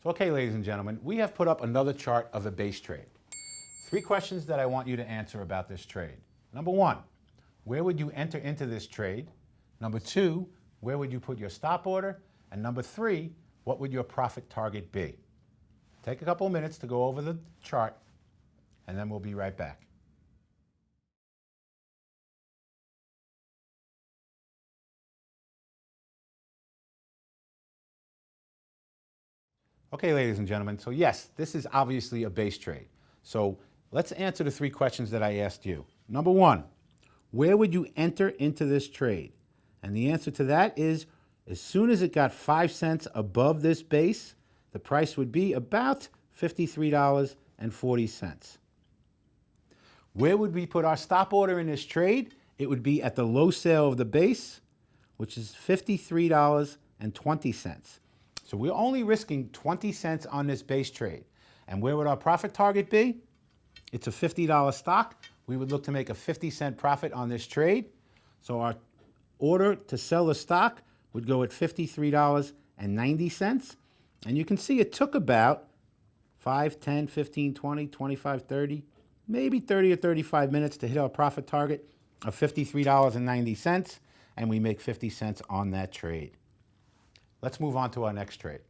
So, okay, ladies and gentlemen, we have put up another chart of a base trade. 3 questions that I want you to answer about this trade. Number 1, where would you enter into this trade? Number 2, where would you put your stop order? And number 3, what would your profit target be? Take a couple of minutes to go over the chart, and then we'll be right back. Okay, ladies and gentlemen, so yes, this is obviously a base trade. So let's answer the 3 questions that I asked you. Number 1, where would you enter into this trade? And the answer to that is, as soon as it got 5 cents above this base, the price would be about $53.40. Where would we put our stop order in this trade? It would be at the low sale of the base, which is $53.20. So we're only risking 20 cents on this base trade. And where would our profit target be? It's a $50 stock. We would look to make a 50-cent profit on this trade. So our order to sell the stock would go at $53.90. And you can see it took about 5, 10, 15, 20, 25, 30, maybe 30 or 35 minutes to hit our profit target of $53.90. And we make 50 cents on that trade. Let's move on to our next trade.